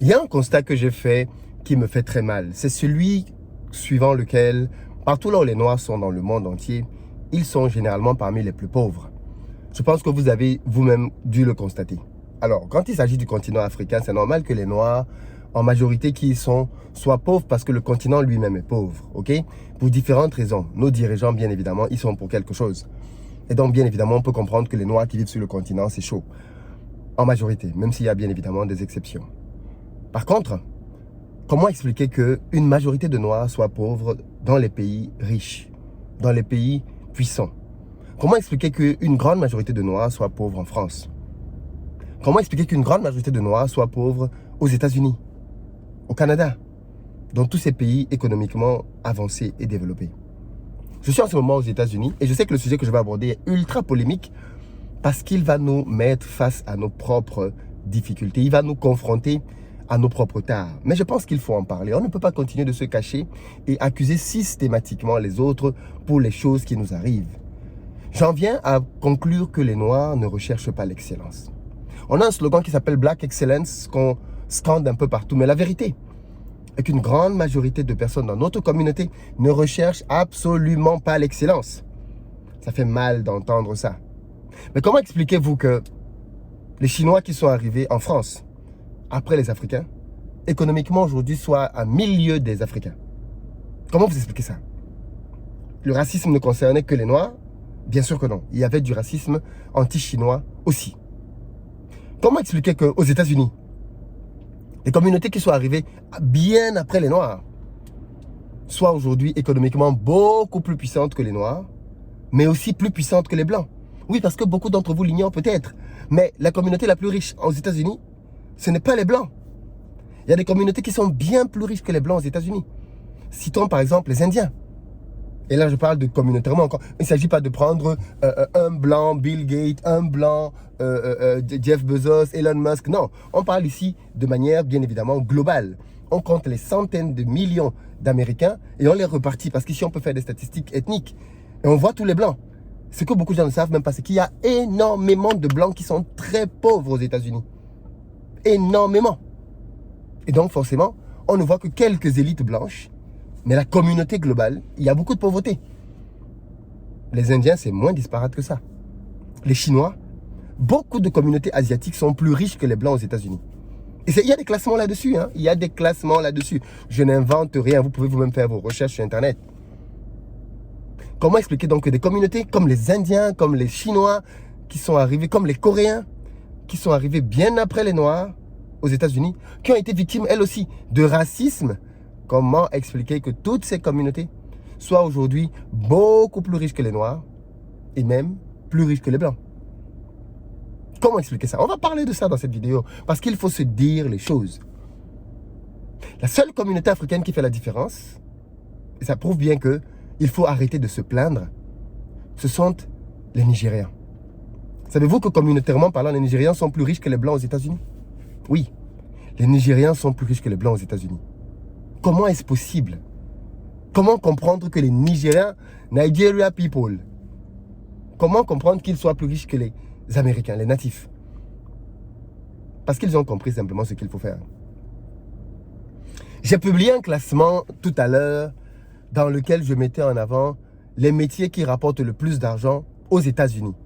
Il y a un constat que j'ai fait qui me fait très mal. C'est celui suivant lequel, partout là où les Noirs sont dans le monde entier, ils sont généralement parmi les plus pauvres. Je pense que vous avez vous-même dû le constater. Alors, quand il s'agit du continent africain, c'est normal que les Noirs, en majorité qui y sont, soient pauvres parce que le continent lui-même est pauvre, ok? Pour différentes raisons. Nos dirigeants, bien évidemment, ils sont pour quelque chose. Et donc, bien évidemment, on peut comprendre que les Noirs qui vivent sur le continent, c'est chaud. En majorité, même s'il y a bien évidemment des exceptions. Par contre, comment expliquer qu'une majorité de Noirs soient pauvres dans les pays riches, dans les pays puissants? Comment expliquer qu'une grande majorité de Noirs soient pauvres en France? Comment expliquer qu'une grande majorité de Noirs soient pauvres aux États-Unis, au Canada, dans tous ces pays économiquement avancés et développés? Je suis en ce moment aux États-Unis et je sais que le sujet que je vais aborder est ultra polémique parce qu'il va nous mettre face à nos propres difficultés. Il va nous confronter à nos propres tares. Mais je pense qu'il faut en parler. On ne peut pas continuer de se cacher et accuser systématiquement les autres pour les choses qui nous arrivent. J'en viens à conclure que les Noirs ne recherchent pas l'excellence. On a un slogan qui s'appelle Black Excellence qu'on scande un peu partout. Mais la vérité est qu'une grande majorité de personnes dans notre communauté ne recherchent absolument pas l'excellence. Ça fait mal d'entendre ça. Mais comment expliquez-vous que les Chinois qui sont arrivés en France après les Africains, économiquement aujourd'hui, soient à milieu des Africains? Comment vous expliquez ça? Le racisme ne concernait que les Noirs? Bien sûr que non. Il y avait du racisme anti-chinois aussi. Comment expliquer qu'aux États-Unis, les communautés qui sont arrivées bien après les Noirs soient aujourd'hui économiquement beaucoup plus puissantes que les Noirs, mais aussi plus puissantes que les Blancs? Oui, parce que beaucoup d'entre vous l'ignorent peut-être, mais la communauté la plus riche aux États-Unis, ce n'est pas les Blancs. Il y a des communautés qui sont bien plus riches que les Blancs aux États-Unis. Citons par exemple les Indiens. Et là, je parle de communautairement encore. Il ne s'agit pas de prendre un blanc, Bill Gates, un blanc, Jeff Bezos, Elon Musk. Non, on parle ici de manière bien évidemment globale. On compte les centaines de millions d'Américains et on les repartit parce qu'ici, on peut faire des statistiques ethniques. Et on voit tous les blancs. Ce que beaucoup de gens ne savent même pas, c'est qu'il y a énormément de blancs qui sont très pauvres aux États-Unis. Énormément. Et donc, forcément, on ne voit que quelques élites blanches. Mais la communauté globale, il y a beaucoup de pauvreté. Les Indiens, c'est moins disparate que ça. Les Chinois, beaucoup de communautés asiatiques sont plus riches que les Blancs aux États-Unis. Et il y a des classements là-dessus. Hein? Il y a des classements là-dessus. Je n'invente rien. Vous pouvez vous-même faire vos recherches sur Internet. Comment expliquer donc que des communautés comme les Indiens, comme les Chinois, qui sont arrivés, comme les Coréens, qui sont arrivés bien après les Noirs aux États-Unis, qui ont été victimes, elles aussi, de racisme? Comment expliquer que toutes ces communautés soient aujourd'hui beaucoup plus riches que les Noirs et même plus riches que les Blancs? Comment expliquer ça? On va parler de ça dans cette vidéo parce qu'il faut se dire les choses. La seule communauté africaine qui fait la différence, et ça prouve bien qu'il faut arrêter de se plaindre, ce sont les Nigériens. Savez-vous que communautairement parlant, les Nigériens sont plus riches que les Blancs aux États-Unis? Oui, les Nigériens sont plus riches que les Blancs aux États-Unis. Comment est-ce possible? Comment comprendre que les Nigériens, Nigeria people, comment comprendre qu'ils soient plus riches que les Américains, les natifs? Parce qu'ils ont compris simplement ce qu'il faut faire. J'ai publié un classement tout à l'heure dans lequel je mettais en avant les métiers qui rapportent le plus d'argent aux États-Unis.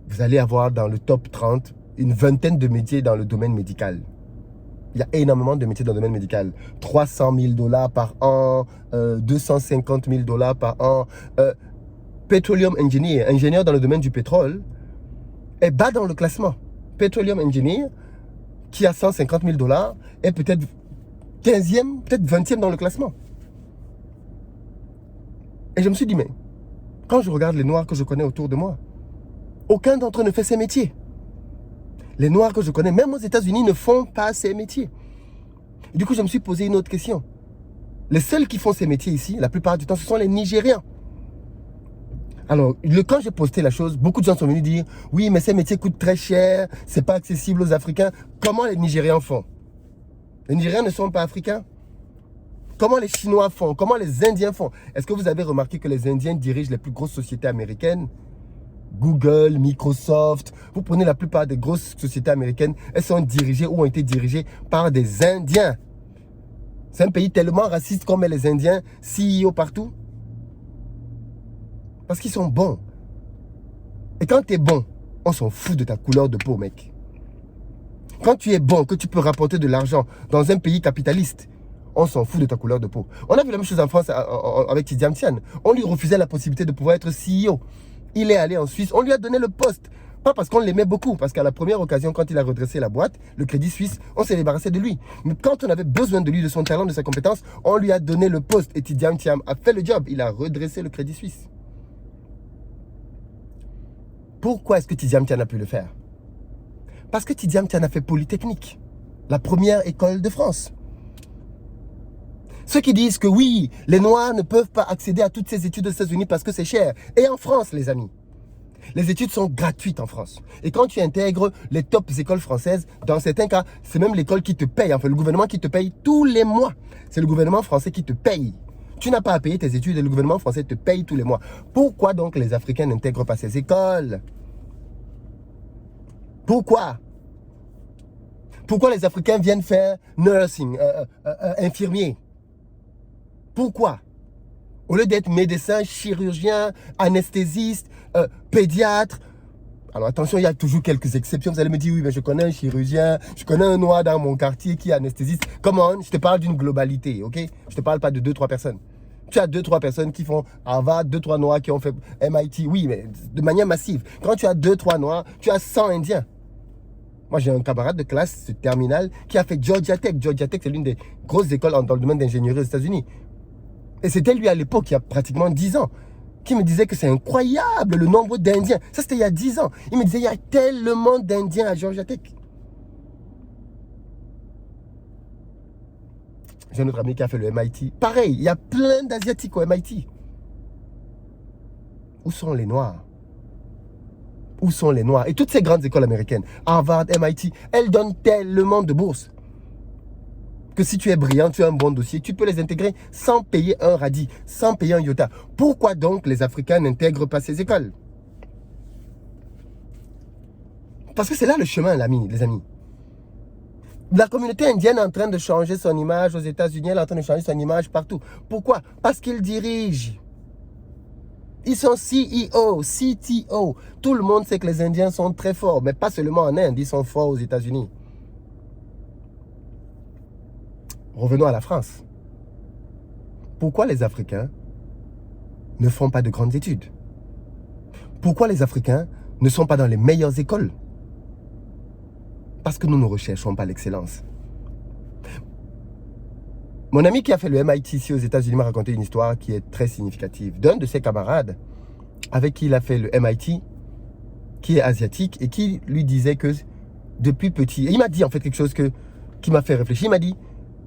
Vous allez avoir dans le top 30 une vingtaine de métiers dans le domaine médical. Il y a énormément de métiers dans le domaine médical. 300 000 $ par an, 250 000 $ par an. Petroleum Engineer, ingénieur dans le domaine du pétrole, est bas dans le classement. Petroleum Engineer, qui a 150 000 $, est peut-être 15e, peut-être 20e dans le classement. Et je me suis dit, mais quand je regarde les Noirs que je connais autour de moi, aucun d'entre eux ne fait ces métiers. Les Noirs que je connais, même aux États-Unis, ne font pas ces métiers. Et du coup, je me suis posé une autre question. Les seuls qui font ces métiers ici, la plupart du temps, ce sont les Nigériens. Alors, quand j'ai posté la chose, beaucoup de gens sont venus dire « Oui, mais ces métiers coûtent très cher, c'est pas accessible aux Africains. » Comment les Nigériens font? Les Nigériens ne sont pas africains? Comment les Chinois font? Comment les Indiens font? Est-ce que vous avez remarqué que les Indiens dirigent les plus grosses sociétés américaines? Google, Microsoft, vous prenez la plupart des grosses sociétés américaines, elles sont dirigées ou ont été dirigées par des Indiens. C'est un pays tellement raciste qu'on met les Indiens CEO partout. Parce qu'ils sont bons. Et quand tu es bon, on s'en fout de ta couleur de peau, mec. Quand tu es bon, que tu peux rapporter de l'argent dans un pays capitaliste, on s'en fout de ta couleur de peau. On a vu la même chose en France avec Tidjane Thiam. On lui refusait la possibilité de pouvoir être CEO. Il est allé en Suisse, on lui a donné le poste. Pas parce qu'on l'aimait beaucoup, parce qu'à la première occasion, quand il a redressé la boîte, le Crédit Suisse, on s'est débarrassé de lui. Mais quand on avait besoin de lui, de son talent, de sa compétence, on lui a donné le poste. Et Tidjane Thiam a fait le job. Il a redressé le Crédit Suisse. Pourquoi est-ce que Tidjane Thiam a pu le faire? Parce que Tidjane Thiam a fait Polytechnique, la première école de France. Ceux qui disent que oui, les Noirs ne peuvent pas accéder à toutes ces études aux États-Unis parce que c'est cher. Et en France, les amis, les études sont gratuites en France. Et quand tu intègres les top écoles françaises, dans certains cas, c'est même l'école qui te paye. Enfin, le gouvernement qui te paye tous les mois. C'est le gouvernement français qui te paye. Tu n'as pas à payer tes études et le gouvernement français te paye tous les mois. Pourquoi donc les Africains n'intègrent pas ces écoles? Pourquoi? Pourquoi les Africains viennent faire nursing, infirmier? Pourquoi? Au lieu d'être médecin, chirurgien, anesthésiste, pédiatre. Alors attention, il y a toujours quelques exceptions. Vous allez me dire, oui, mais je connais un chirurgien, je connais un noir dans mon quartier qui est anesthésiste. Come on, je te parle d'une globalité, ok? Je ne te parle pas de 2-3 personnes. Tu as 2-3 personnes qui font Harvard, 2-3 noirs qui ont fait MIT. Oui, mais de manière massive. Quand tu as 2-3 noirs, tu as 100 Indiens. Moi, j'ai un camarade de classe terminale qui a fait Georgia Tech. Georgia Tech, c'est l'une des grosses écoles dans le domaine d'ingénierie aux États-Unis. Et c'était lui à l'époque, il y a pratiquement 10 ans, qui me disait que c'est incroyable le nombre d'Indiens. Ça, c'était il y a 10 ans. Il me disait, il y a tellement d'Indiens à Georgia Tech. J'ai un autre ami qui a fait le MIT. Pareil, il y a plein d'Asiatiques au MIT. Où sont les Noirs? Où sont les Noirs? Et toutes ces grandes écoles américaines, Harvard, MIT, elles donnent tellement de bourses que si tu es brillant, tu as un bon dossier, tu peux les intégrer sans payer un radis, sans payer un iota. Pourquoi donc les Africains n'intègrent pas ces écoles? Parce que c'est là le chemin, les amis. La communauté indienne est en train de changer son image aux États-Unis, elle est en train de changer son image partout. Pourquoi? Parce qu'ils dirigent. Ils sont CEO, CTO. Tout le monde sait que les Indiens sont très forts, mais pas seulement en Inde, ils sont forts aux États-Unis. Revenons à la France. Pourquoi les Africains ne font pas de grandes études? Pourquoi les Africains ne sont pas dans les meilleures écoles? Parce que nous ne recherchons pas l'excellence. Mon ami qui a fait le MIT ici aux États-Unis m'a raconté une histoire qui est très significative. D'un de ses camarades avec qui il a fait le MIT, qui est asiatique et qui lui disait que depuis petit, et il m'a dit en fait quelque chose qui m'a fait réfléchir. Il m'a dit,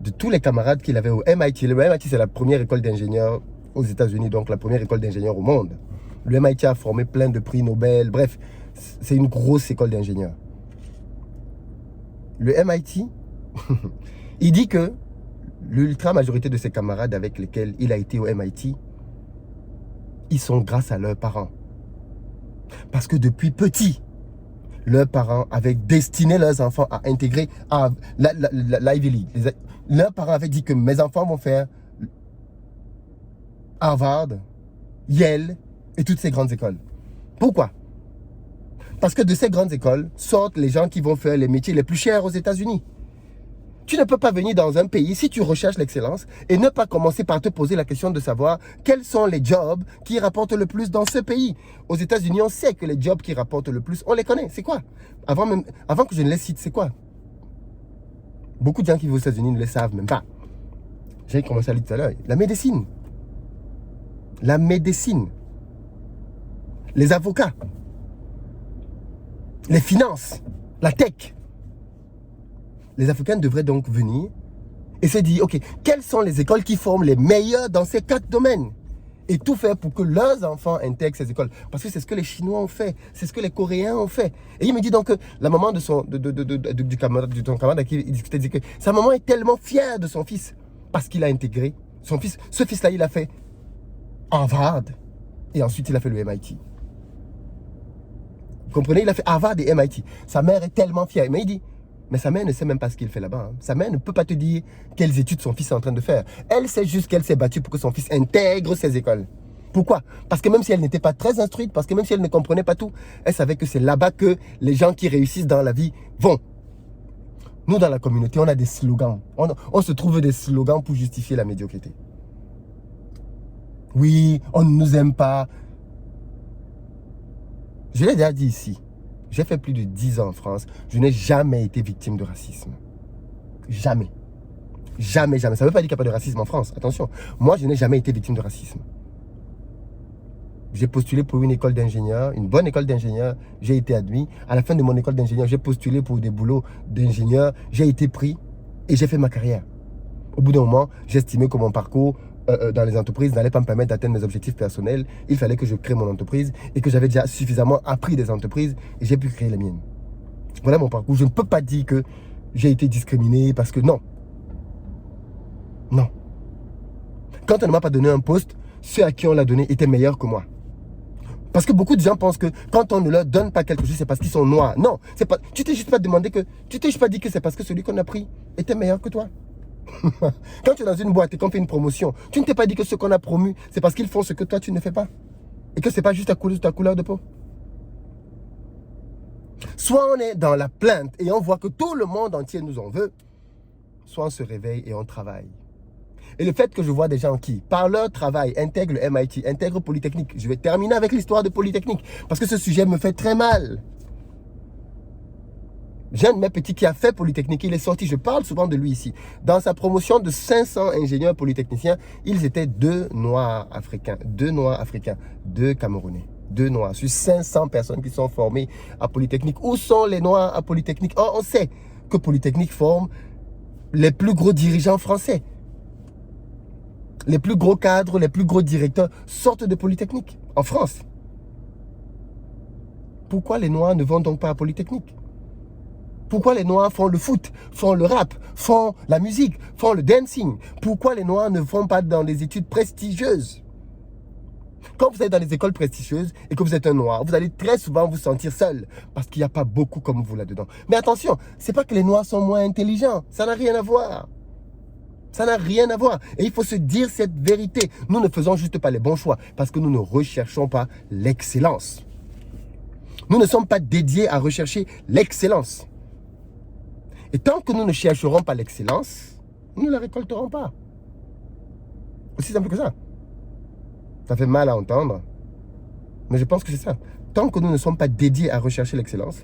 de tous les camarades qu'il avait au MIT, le MIT c'est la première école d'ingénieurs aux États-Unis, donc la première école d'ingénieurs au monde. Le MIT a formé plein de prix Nobel, bref, c'est une grosse école d'ingénieurs. Le MIT, il dit que l'ultra majorité de ses camarades avec lesquels il a été au MIT, ils sont grâce à leurs parents. Parce que depuis petit, leurs parents avaient destiné leurs enfants à intégrer à l'Ivy League. Leurs parents avaient dit que mes enfants vont faire Harvard, Yale et toutes ces grandes écoles. Pourquoi? Parce que de ces grandes écoles sortent les gens qui vont faire les métiers les plus chers aux États-Unis. Tu ne peux pas venir dans un pays si tu recherches l'excellence et ne pas commencer par te poser la question de savoir quels sont les jobs qui rapportent le plus dans ce pays. Aux États-Unis, on sait que les jobs qui rapportent le plus, on les connaît. C'est quoi? Avant que je ne les cite, c'est quoi? Beaucoup de gens qui vivent aux États-Unis ne les savent même pas. J'ai commencé à lire tout à l'heure. La médecine. La médecine. Les avocats. Les finances. La tech. Les Africains devraient donc venir et se dire, ok, quelles sont les écoles qui forment les meilleurs dans ces 4 domaines? Et tout faire pour que leurs enfants intègrent ces écoles. Parce que c'est ce que les Chinois ont fait, c'est ce que les Coréens ont fait. Et il me dit donc que la maman de ton camarade avec qui il discutait, dit que sa maman est tellement fière de son fils parce qu'il a intégré son fils. Ce fils-là, il a fait Harvard et ensuite il a fait le MIT. Comprenez, il a fait Harvard et MIT. Sa mère est tellement fière. Mais il dit, mais sa mère ne sait même pas ce qu'il fait là-bas. Hein. Sa mère ne peut pas te dire quelles études son fils est en train de faire. Elle sait juste qu'elle s'est battue pour que son fils intègre ces écoles. Pourquoi? Parce que même si elle n'était pas très instruite, parce que même si elle ne comprenait pas tout, elle savait que c'est là-bas que les gens qui réussissent dans la vie vont. Nous, dans la communauté, on a des slogans. On se trouve des slogans pour justifier la médiocrité. Oui, on ne nous aime pas. Je l'ai déjà dit ici. J'ai fait plus de 10 ans en France. Je n'ai jamais été victime de racisme. Jamais. Jamais, jamais. Ça ne veut pas dire qu'il n'y a pas de racisme en France. Attention. Moi, je n'ai jamais été victime de racisme. J'ai postulé pour une école d'ingénieur, une bonne école d'ingénieur. J'ai été admis. À la fin de mon école d'ingénieur, j'ai postulé pour des boulots d'ingénieur. J'ai été pris et j'ai fait ma carrière. Au bout d'un moment, j'estimais que mon parcours dans les entreprises n'allait pas me permettre d'atteindre mes objectifs personnels. Il fallait que je crée mon entreprise et que j'avais déjà suffisamment appris des entreprises et j'ai pu créer les miennes. Voilà mon parcours. Je ne peux pas dire que j'ai été discriminé parce que non. Non. Quand on ne m'a pas donné un poste, ceux à qui on l'a donné étaient meilleurs que moi. Parce que beaucoup de gens pensent que quand on ne leur donne pas quelque chose, c'est parce qu'ils sont noirs. Non, c'est pas. Tu t'es juste pas demandé que. Tu t'es juste pas dit que c'est parce que celui qu'on a pris était meilleur que toi. Quand tu es dans une boîte et qu'on fait une promotion, tu ne t'es pas dit que ce qu'on a promu, c'est parce qu'ils font ce que toi tu ne fais pas. Et que c'est pas juste à cause de ta couleur de peau. Soit on est dans la plainte et on voit que tout le monde entier nous en veut, soit on se réveille et on travaille. Et le fait que je vois des gens qui, par leur travail, intègrent le MIT, intègrent Polytechnique. Je vais terminer avec l'histoire de Polytechnique, parce que ce sujet me fait très mal. J'ai un de mes petits qui a fait Polytechnique, il est sorti, je parle souvent de lui ici. Dans sa promotion de 500 ingénieurs polytechniciens, ils étaient 2 Noirs africains, 2 Camerounais, 2 Noirs, sur 500 personnes qui sont formées à Polytechnique. Où sont les Noirs à Polytechnique? Oh, on sait que Polytechnique forme les plus gros dirigeants français. Les plus gros cadres, les plus gros directeurs sortent de Polytechnique en France. Pourquoi les Noirs ne vont donc pas à Polytechnique? Pourquoi les Noirs font le foot, font le rap, font la musique, font le dancing? Pourquoi les Noirs ne vont pas dans des études prestigieuses? Quand vous êtes dans les écoles prestigieuses et que vous êtes un Noir, vous allez très souvent vous sentir seul parce qu'il n'y a pas beaucoup comme vous là-dedans. Mais attention, c'est pas que les Noirs sont moins intelligents, ça n'a rien à voir. Ça n'a rien à voir. Et il faut se dire cette vérité. Nous ne faisons juste pas les bons choix parce que nous ne recherchons pas l'excellence. Nous ne sommes pas dédiés à rechercher l'excellence. Et tant que nous ne chercherons pas l'excellence, nous ne la récolterons pas. Aussi simple que ça. Ça fait mal à entendre, mais je pense que c'est ça. Tant que nous ne sommes pas dédiés à rechercher l'excellence,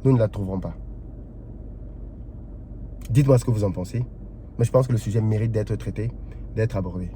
nous ne la trouverons pas. Dites-moi ce que vous en pensez. Mais je pense que le sujet mérite d'être traité, d'être abordé.